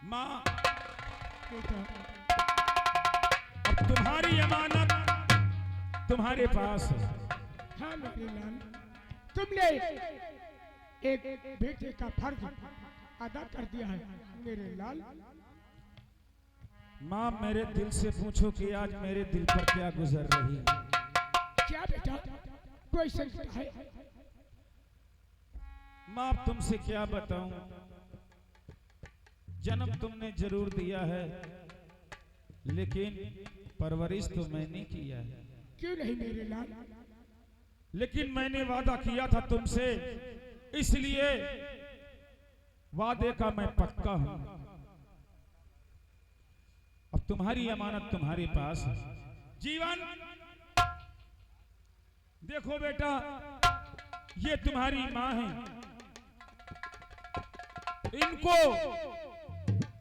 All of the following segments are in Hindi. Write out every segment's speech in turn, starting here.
माँ अब तुम्हारी अमानत तुम्हारे पास है। हाँ मेरे लाल, तुमने एक बेटे का फर्ज अदा कर दिया है मेरे लाल। माँ मेरे दिल से पूछो कि आज मेरे दिल पर क्या गुजर रही है। क्या बेटा, कोई संकट है? माँ अब तुमसे क्या बताऊं, जन्म तुमने जरूर दिया है लेकिन परवरिश तो मैंने किया है। क्यों नहीं मेरे लाल? लेकिन मैंने वादा किया था तुमसे, इसलिए वादे का मैं पक्का हूं। अब तुम्हारी अमानत तुम्हारे पास है। जीवन देखो बेटा, ये तुम्हारी माँ है, इनको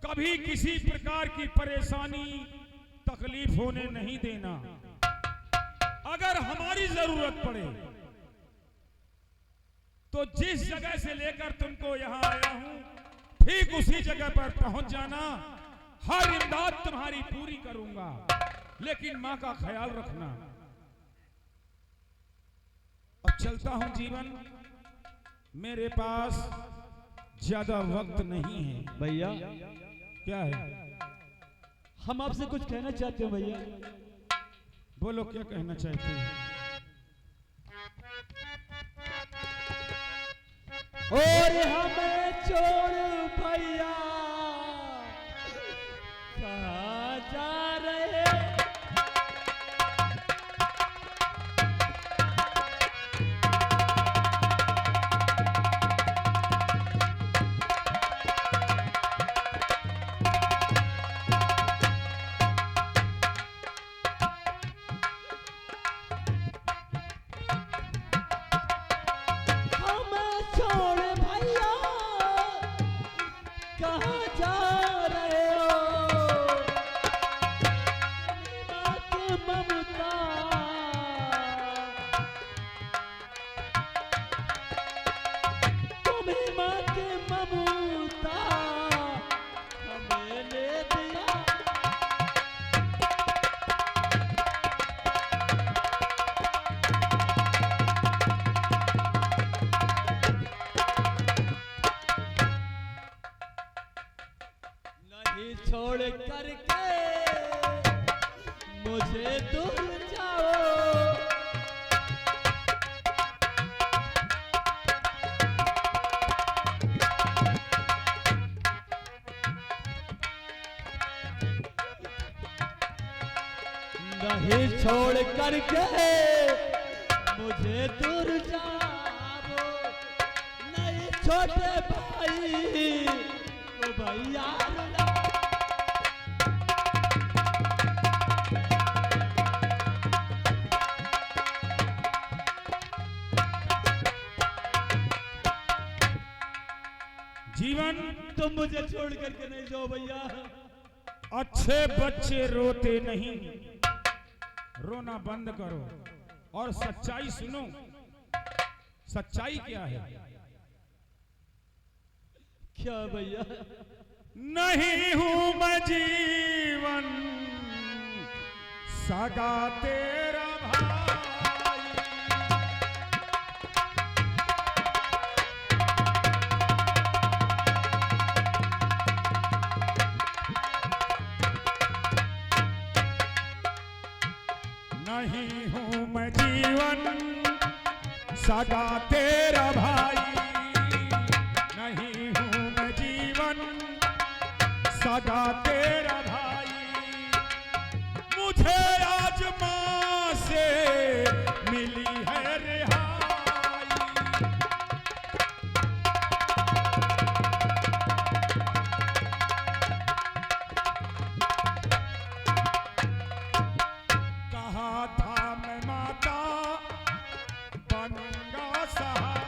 कभी किसी प्रकार की परेशानी तकलीफ होने नहीं देना। अगर हमारी जरूरत पड़े तो जिस जगह से लेकर तुमको यहां आया हूं ठीक उसी जगह पर पहुंच जाना। हर इमदाद तुम्हारी पूरी करूंगा, लेकिन मां का ख्याल रखना। अब चलता हूं जीवन, मेरे पास ज्यादा वक्त नहीं है। भैया क्या है? हम आपसे कुछ कहना चाहते हैं भैया। बोलो क्या कहना चाहते हैं? और हमें छोड़ भैया कहाँ जा रहे? छोड़ करके मुझे दूर जाओ। नहीं छोड़ करके मुझे दूर जाओ। नहीं छोटे भाई को भैया जीवन तुम मुझे छोड़ करके नहीं जाओ भैया। अच्छे बच्चे रोते नहीं, रोना बंद करो और सच्चाई सुनो। सच्चाई क्या है? क्या भैया? नहीं हूं मैं जीवन सगा तेरा भाई। नहीं हूं मैं जीवन सगा तेरा भाई। नहीं हूं मैं जीवन सगा तेरा भाई। मुझे आज मां से मिली है रिहाई। कहा था मैं माता बनूंगा सहारा।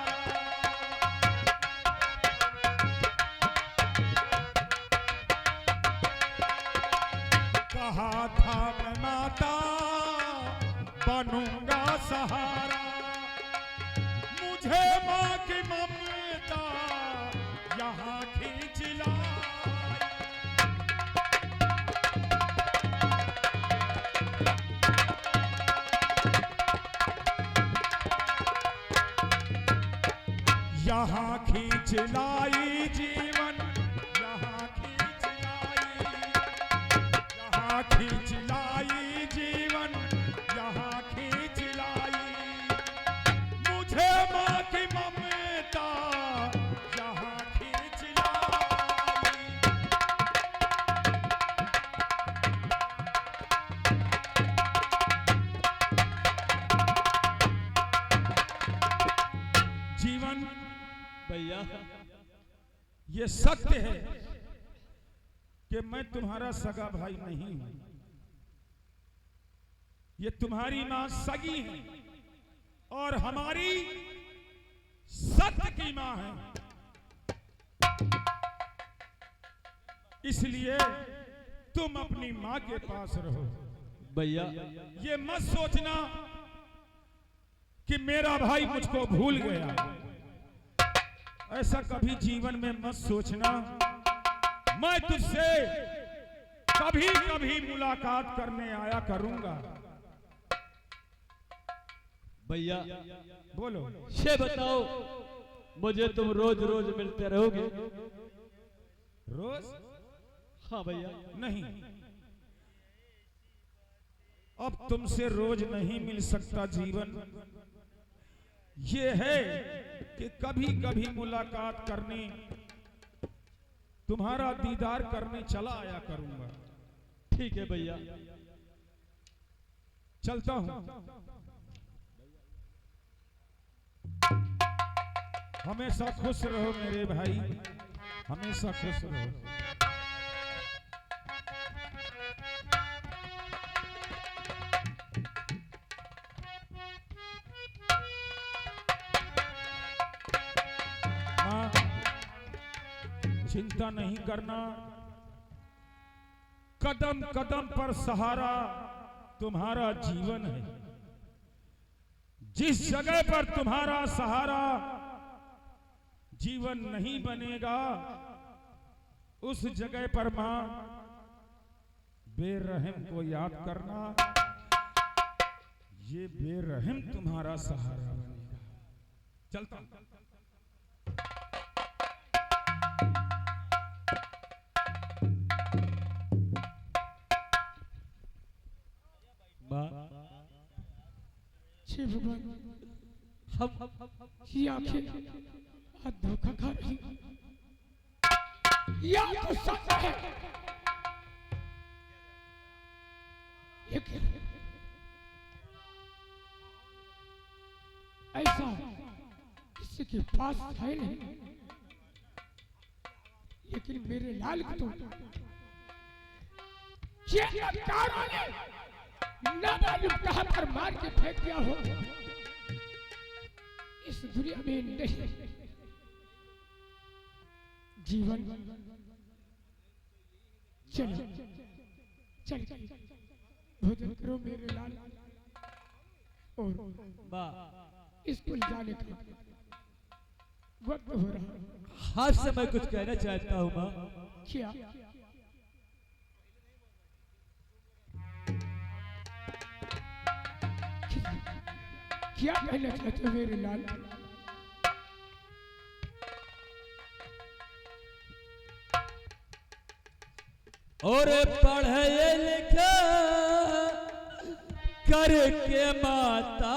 यहाँ खींच लाई जीवन, यहाँ खींच लाई, यहाँ खींच लाई जीवन, यहाँ खींच लाई मुझे माँ की ममता, यहाँ खींच लाई। जीवन भैया ये सत्य है कि मैं तुम्हारा सगा भाई नहीं हूं, ये तुम्हारी मां सगी है और हमारी सत्य की मां है। इसलिए तुम अपनी मां के पास रहो। भैया ये मत सोचना कि मेरा भाई मुझको भूल गया, ऐसा कभी जीवन में मत सोचना। मैं तुझसे कभी कभी मुलाकात करने आया करूंगा। भैया बोलो। ये बताओ, मुझे तुम रोज रोज मिलते रहोगे? रोज? हाँ भैया। नहीं, अब तुमसे रोज नहीं मिल सकता जीवन। ये है कि कभी कभी मुलाकात करने, तुम्हारा दीदार करने चला आया करूंगा। ठीक है भैया, चलता हूं। हमेशा खुश रहो मेरे भाई, हमेशा खुश रहो। मां, चिंता नहीं करना, कदम कदम पर सहारा तुम्हारा जीवन है। जिस जगह पर तुम्हारा सहारा जीवन नहीं बनेगा, उस जगह पर मां बेरहम को याद करना, ये बेरहम तुम्हारा सहारा बनेगा। चलता हूं। हे भगवान, हम ये आंखें आज धोखा खा रही, या तो सच है, लेकिन ऐसा किसी के पास है नहीं। लेकिन मेरे लाल को तो ये लड़कारों ने ना मालूम कहां पर मार के फेंक दिया हो, इस दुनिया में नहीं। जीवन चलो, चल भोजन करो मेरे लाल, और स्कूल जाने का वक्त हो रहा है। हाँ से मैं कुछ कहना चाहता हूँ माँ। क्या? क्या कहना चाहते हो मेरे लाल? और पढ़े लिखे करके माता,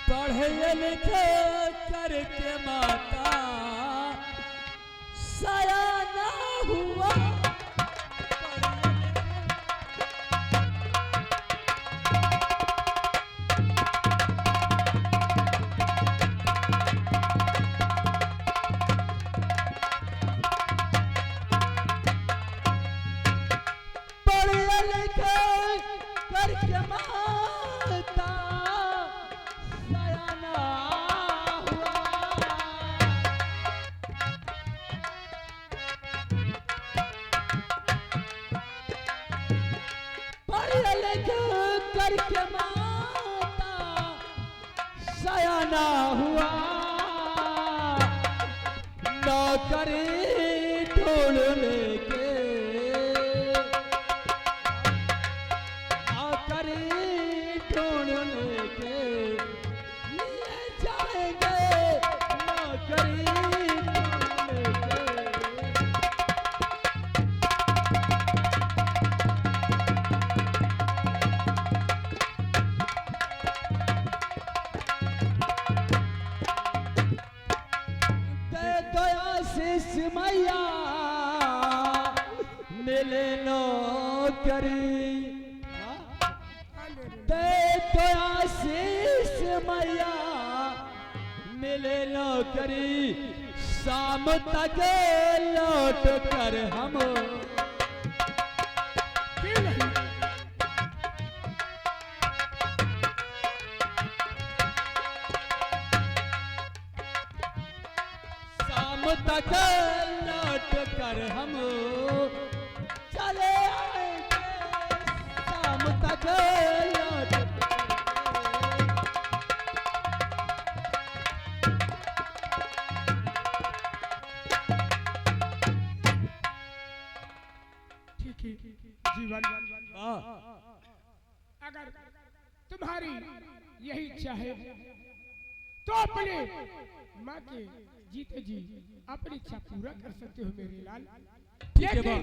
पढ़े लिखे करके माता सयाना हुआ। करके माता सयाना हुआ, नौकरी ढूंढ लेके नौकरी ढूंढने के लिए जाएंगे, नौकरी ढूंढने के। दे दो आशीष मैया मिले नौकरी, दे दो आशीष मैया मिले नौकरी, शाम तक लौट कर हम क्यों नहीं? शाम तक लौट कर हम चले आएंगे, शाम तक लौट कर। ठीक है जीवन, अगर तुम्हारी यही इच्छा है तो अपने माँ के जीते जी अपनी इच्छा पूरा कर सकते हो मेरे लाल। ठीक है लेकिन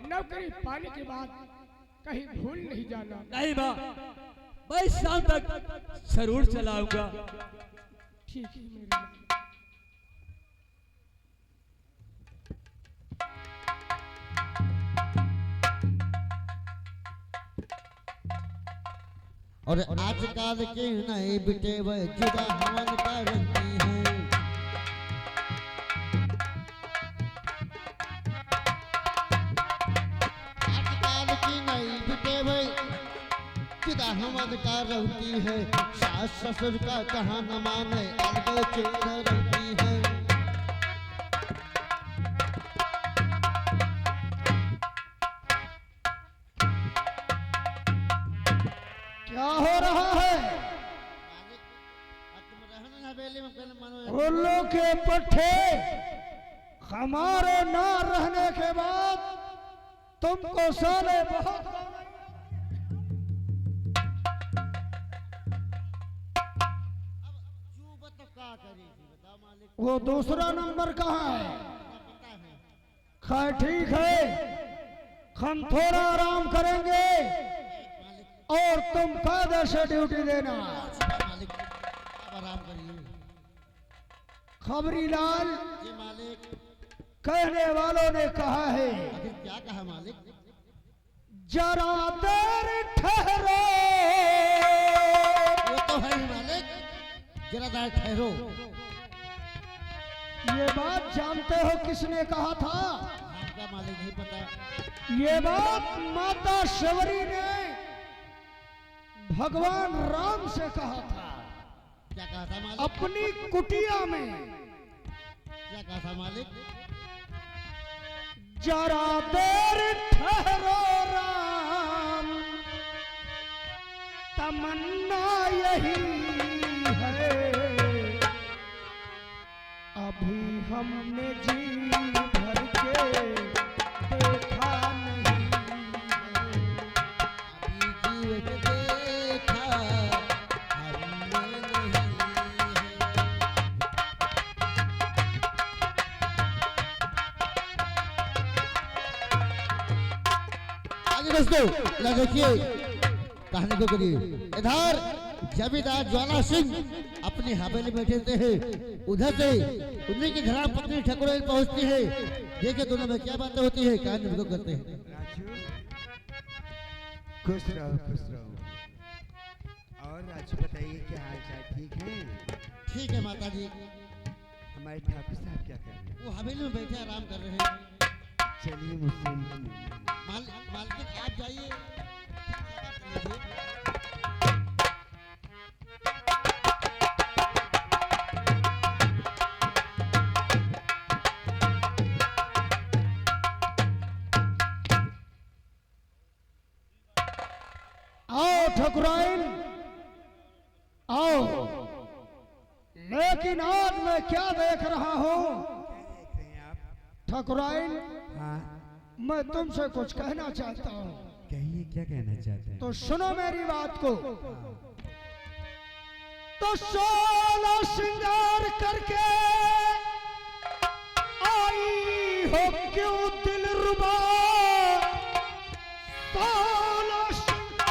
नौकरी पाने के बाद कहीं भूल नहीं जाना। नहीं बा, मैं शाम तक जरूर चलाऊंगा। ठीक है मेरे लाल। और आजकल के नए बेटे वह जुदा हवन करती हैं। आजकल की नई बेटे वह जुदा हवन करती है, सास ससुर का कहा न माने अलग चेर रहती है। क्या हो रहा है? तुम रहना हवेली में पहले मानो उल्लू के पट्टे हमारे ना रहने के बाद तुमको साले बहुत चूबत तो क्या करेगी बता मालिक, वो दूसरा नंबर कहाँ है? पता है खैर ठीक है, हम थोड़ा आराम करेंगे और तुम कायदे से ड्यूटी देना। मालिक, अब आराम करिए। खबरी लाल जी मालिक, कहने वालों ने कहा है आखिर क्या कहा मालिक? जरा देर ठहरो। वो तो है ही मालिक, जरा देर ठहरो। ये बात जानते हो किसने कहा था? हमका मालिक नहीं पता। ये बात माता शबरी ने भगवान राम से कहा था क्या कहा था मालिक? अपनी कुटिया में। क्या कहा था मालिक? जरा देर ठहरो राम, तमन्ना यही है, अभी हमने जी भर के देखा नहीं है। अभी जीव देखा हमने नहीं है। आगे दोस्तों, ला देखिए कहानी को करिए। इधर जमींदार ज्वाला सिंह अपनी हवेली में बैठे हैं, उधर से उन्हीं की धरा पत्नी ठकुराइन पहुंचती है। देखिए दोनों में क्या बातें होती है, कहानी को करते हैं। राजू, खुश रहो। और राजू बताइए क्या हाल चाल, ठीक है? ठीक है माता जी। हमारे ठाकुर साहब क्या कर रहे हैं? वो हवेली में बैठे आराम कर रहे हैं। चलिए मुझसे उनकी मिलना है। मालकिन आप जाइए। आओ ठकुराइन आओ। लेकिन आज मैं क्या देख रहा हूँ क्या देख रहे हैं आप? ठकुराइन, हाँ, मैं तुमसे कुछ कहना चाहता हूँ। कहिए क्या कहना चाहते हैं? तो सुनो मेरी बात को। तो 16 श्रृंगार करके आई हो क्यों दिलरुबा, 16 श्रृंगार।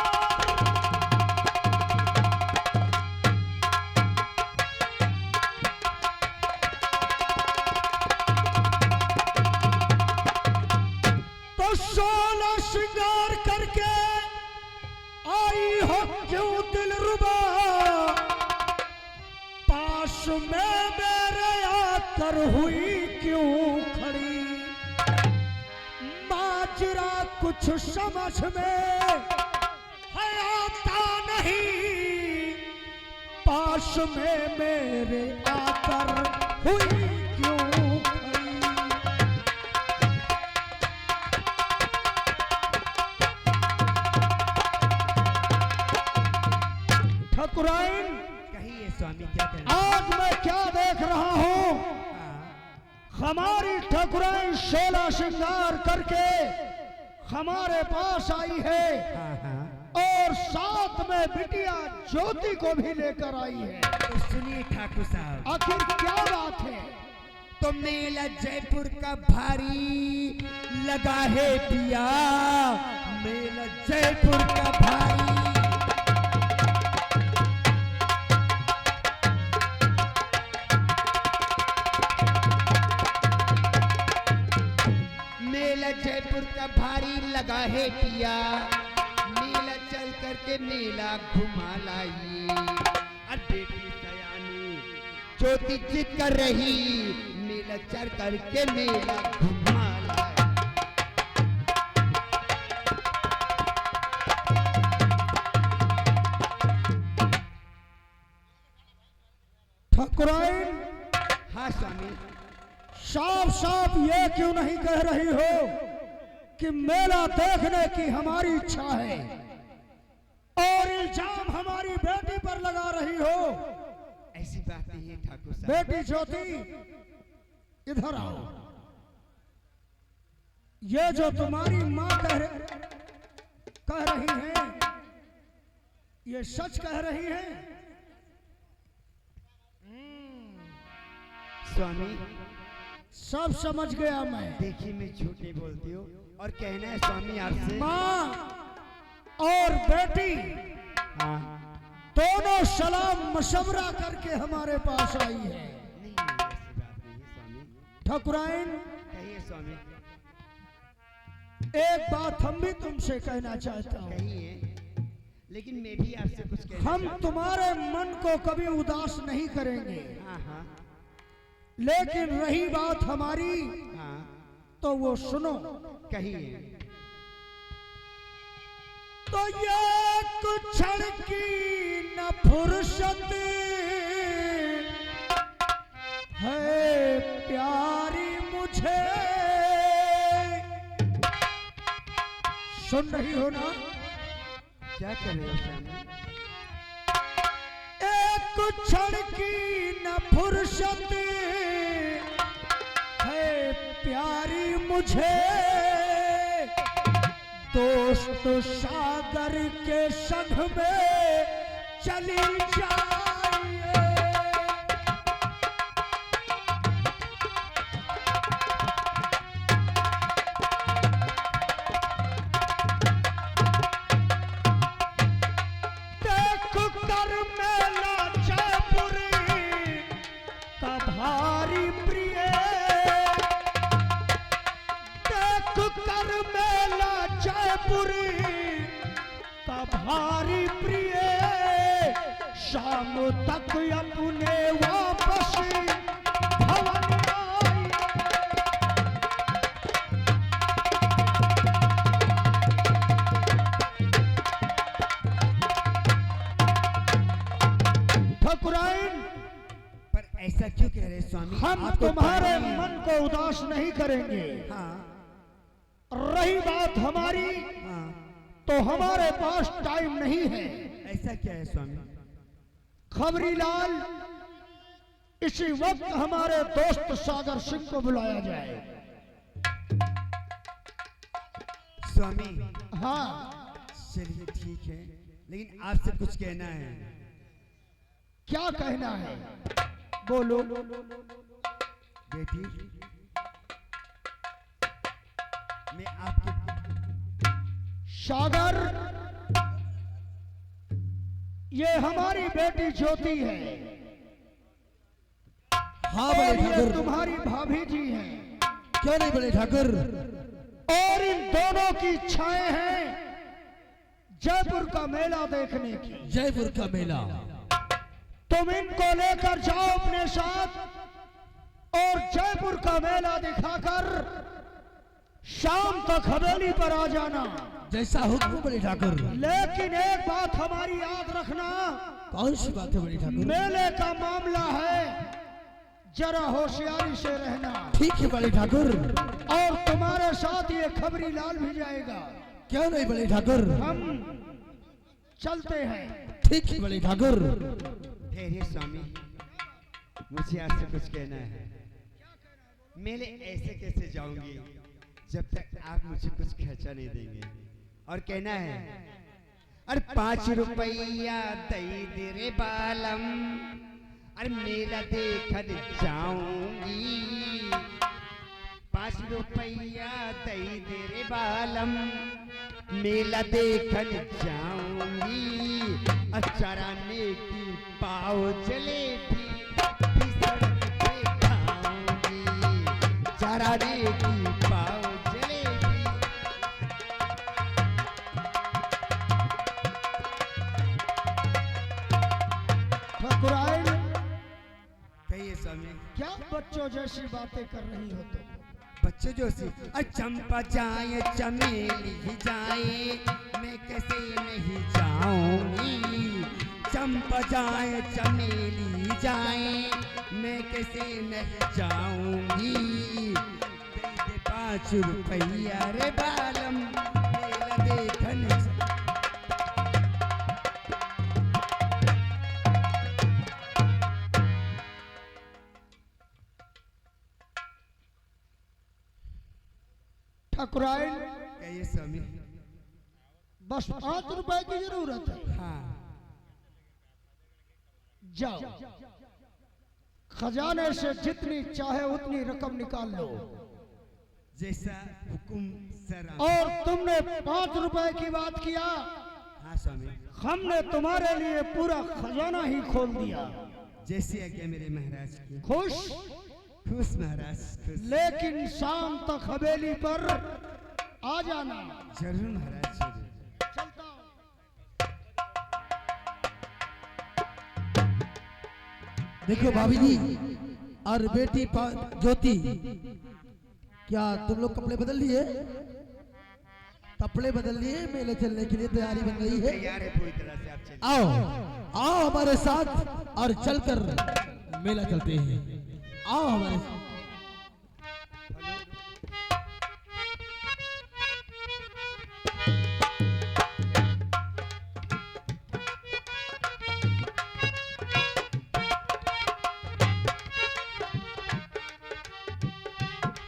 तो 16 श्रृंगार करके आई हो क्यों दिलरुबा, पास में मेरे आकर हुई क्यों खड़ी, माजरा कुछ समझ में है आता नहीं, पास में मेरे आकर हुई क्यों खड़ी। ठाकुराइन, कहिए स्वामी क्या कहना? आज मैं क्या देख रहा हूं, हाँ, हमारी ठाकुराइन 16 श्रृंगार करके हमारे पास आई है हाँ, हाँ। और साथ में बिटिया ज्योति को भी लेकर आई है। तो सुनिए ठाकुर साहब, आखिर क्या बात है? तो मेला जयपुर का भारी लगा है पिया, मेला जयपुर का भारी। मेला जयपुर का भारी लगा है पिया, मेला चल करके मेला घुमा लाइए। और बेटी सयानी ज्योति जिद कर रही, मेला चल करके मेला घुमा लाइए। ठाकुराइन, हाँ स्वामी, साफ साफ ये क्यों नहीं कह रही हो कि मेला देखने की हमारी इच्छा है और इल्जाम हमारी बेटी पर लगा रही हो? ऐसी बात नहीं है ठाकुर साहब। बेटी ज्योति, इधर आओ। ये जो तुम्हारी माँ कह रही है, ये सच कह रही है? स्वामी सब समझ गया मैं। देखिए मैं झूठ नहीं बोलती हूँ और कहना है स्वामी आपसे। माँ और बेटी हाँ, दोनों सलाम मशवरा करके हमारे पास आई है। नहीं ऐसी बात नहीं है स्वामी। ठाकुराइन, कहिए स्वामी, एक बात हम भी तुमसे कहना चाहता हूँ। कहिए, लेकिन मैं भी आपसे कुछ कहना हम चाहता तुम्हारे मन को कभी उदास नहीं करेंगे, हूँ। हाँ हाँ लेकिन रही बात हमारी हाँ, तो वो सुनो। कहिए। तो ये कुछ क्षण की न फुर्सत है प्यारी मुझे, सुन रही हो ना? क्या कर रहे हो स्वामी? एक कुछ क्षण की न फुर्सत है प्यारी मुझे, दोस्त सागर के संग में चली जाइए। देख कर मेला जयपुर का भारी प्रिय, देख कर मेला जयपुर का भारी प्रिय, शाम तक अपने वापस भवन आई। ठाकुराइन, पर ऐसा क्यों कह रहे स्वामी? हम आपको तुम्हारे पता नहीं है। मन को उदास नहीं करेंगे। हाँ रही बात हमारी, हाँ, तो हमारे पास टाइम नहीं है। ऐसा क्या है स्वामी? खबरी लाल, इसी वक्त हमारे दोस्त सागर सिंह को बुलाया जाए। स्वामी हाँ, चलिए ठीक है, लेकिन आपसे कुछ कहना है। क्या कहना है? बोलो। बेटी, मैं आपके सागर, ये हमारी बेटी ज्योति है हाँ और बड़े ये ठाकुर। तुम्हारी भाभी जी हैं क्यों नहीं बड़े ठाकुर? और इन दोनों की इच्छाएं हैं जयपुर का मेला देखने की। जयपुर का मेला। तुम इनको लेकर जाओ अपने साथ और जयपुर का मेला दिखाकर शाम तक हवेली पर आ जाना। जैसा हुक्म बड़े ठाकुर। लेकिन एक बात हमारी याद रखना, कौन सी बात है बड़े ठाकुर? मेले का मामला है, जरा होशियारी से रहना। ठीक है बड़े ठाकुर। और तुम्हारे साथ ये खबरी लाल भी जाएगा। क्यों नहीं बड़े ठाकुर? हम चलते हैं। ठीक है बड़े ठाकुर। ठहरिए स्वामी, मुझे आपसे कुछ कहना है। मेले ऐसे कैसे जाऊंगी जब तक आप मुझे कुछ खर्चा नहीं देंगे। और कहना है, अरे 5 रुपया दई दे रे बालम, अरे मेला देखने जाऊंगी। 5 रुपया दई दे रे बालम, मेला देखने जाऊंगी। चराने की पाव जलेबी भी सड़क पे खाऊंगी। चराने की पाव जलेबी। ठकुराइन, कहिए स्वामी। क्या बच्चों जैसी बातें कर रही हो तुम? बच्चे जो सी चंपा जाए चमेली जाए, मैं कैसे नहीं जाऊंगी। चंपा जाए चमेली जाए, मैं कैसे नहीं जाऊंगी। दे दे 5 रुपया रे बालम, मेला देखने। ठकुराइन, कहिए स्वामी। बस 5 रुपए की जरूरत है। हाँ, जाओ, खजाने से जितनी चाहे उतनी रकम निकाल लो। जैसा हुकुम सर। और तुमने 5 रुपए की बात किया, हाँ स्वामी, हमने तुम्हारे लिए पूरा खजाना ही खोल दिया। जैसे आज्ञा मेरे महाराज की। खुश? खुश महाराज, खुश। लेकिन शाम तक हवेली पर आ जाना। जरूर महाराज, जरूर। चलता हूं। देखो भाभी जी और बेटी ज्योति, क्या तुम लोग कपड़े बदल लिए? कपड़े बदल लिए, मेले चलने के लिए तैयारी बन गई है। तैयार है पूरी तरह से, आप चलिए। आओ आओ हमारे साथ और चलकर मेला चलते हैं। आओ हमारे साथ।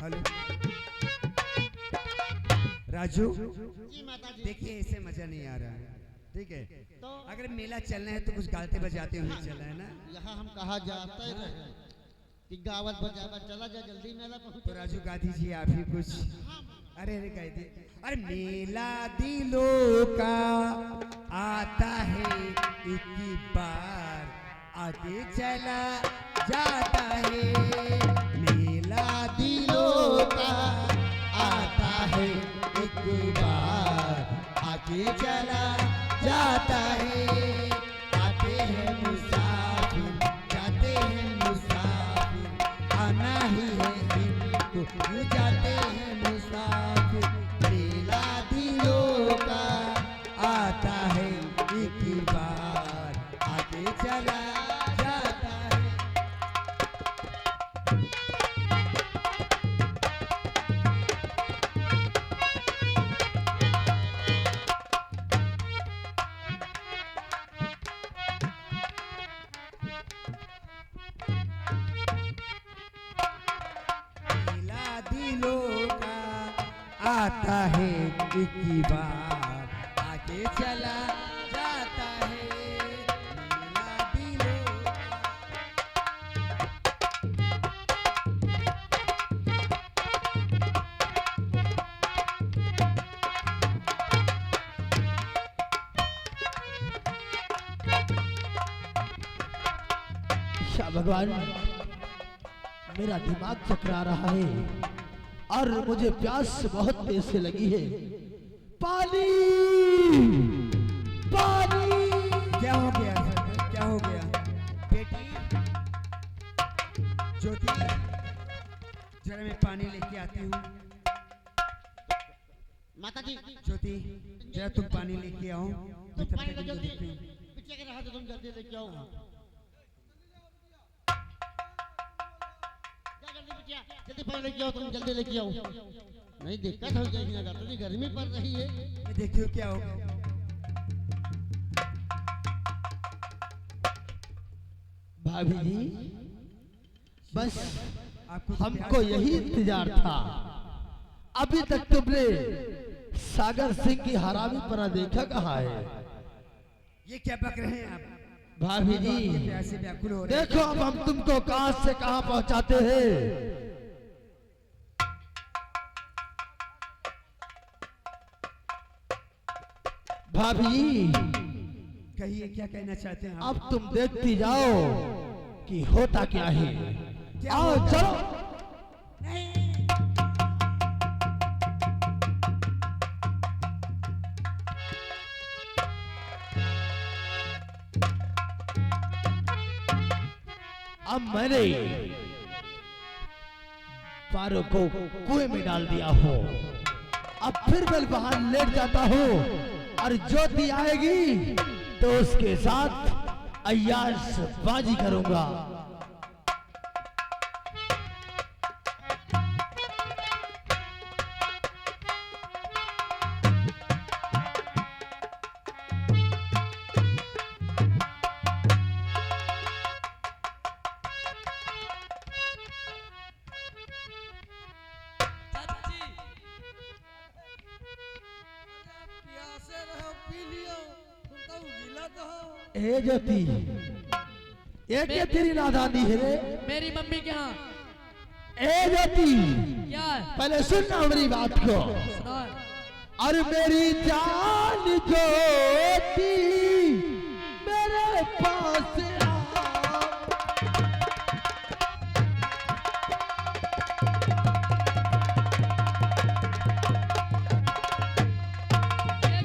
हेलो राजू, देखिए ऐसे मजा नहीं आ रहा है, ठीक है? अगर मेला चलना है तो कुछ गाते बजाते हुए चलना है ना। यहाँ हम कहा जाते रहे कि गावत बजावा चला जा, जल्दी मेला पहुंच। तो राजू गा दीजिए आप ही कुछ। अरे अरे कह दे। अरे मेला दिलों का आता है एक बार, आगे चला जाता है। मेला दिलों का आता है एक बार, आगे चला जाता है। आते हैं मुसाफिर, जाते हैं मुसाफिर, आना ही है इनको, यूं जाते हैं मुसाफिर। मेला दिलों का आता है एक बार, आगे चला जाता है। मेला दिलों का आता है एक बार, दे चला जाता है मेरा दिलो। या भगवान, मेरा दिमाग चकरा रहा है और मुझे प्यास बहुत तेज से लगी है। पानी, पानी। क्या हो गया सर? क्या हो गया बेटी? ज्योति, जरा मैं पानी लेके आती हूँ। माता जी, ज्योति, जरा तुम पानी लेके आओ। मैं तब पानी तक लो इनको जल्दी। देखती हूँ। पीछे के रहा तो तुम जल्दी लेके आओ। जा जल्दी बिटिया, जल्दी पानी लेके आओ, तुम जल्दी लेके आओ। नहीं दिक्कत हो जाएगी ना, तो गर्मी पड़ रही है। मैं देखती हूँ क्या हो गया। भाभी जी, बस आपको हमको यही इंतजार था। अभी तक तुमने सागर सिंह की हरामी पना देखा कहाँ है? ये क्या बक रहे हैं आप? भाभी जी, ये प्यार से व्याकुल हो रहे हैं। देखो अब हम तुमको कहां से कहां पहुंचाते हैं। भाभी जी, कहिए क्या कहना चाहते हैं आप? अब तुम देखती जाओ कि होता क्या है। क्या आओ होता है? चलो। अब मैंने पारो को कुएं में डाल दिया हो। अब फिर मैं बाहर लेट जाता हूँ और ज्योति आएगी तो उसके साथ अय्याश बाजी करूंगा। ए ज्योति, ये क्या तेरी नादानी है रे? मेरी मम्मी के यहाँ ए ज्योति, क्या है? पहले सुनना मेरी बात को। सुना है? और मेरी जान ज्योति मेरे पास आ।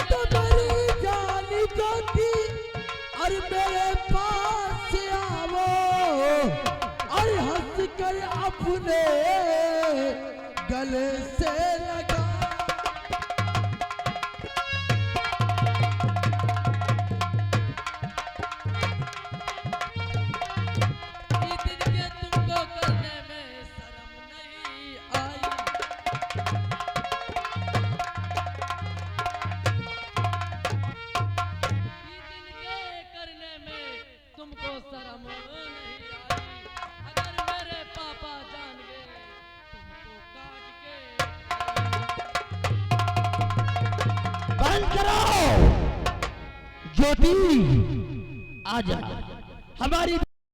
तो मेरी जान ज्योति और मेरे पास आओ और हंस कर अपने गले से लगा। इतने के तुमको करने में शर्म नहीं आई। इतने के करने में तुमको शर्म नहीं आई। अगर मेरे पापा जान गए तुमको काट के बंद करो। ज्योति आजा, हमारी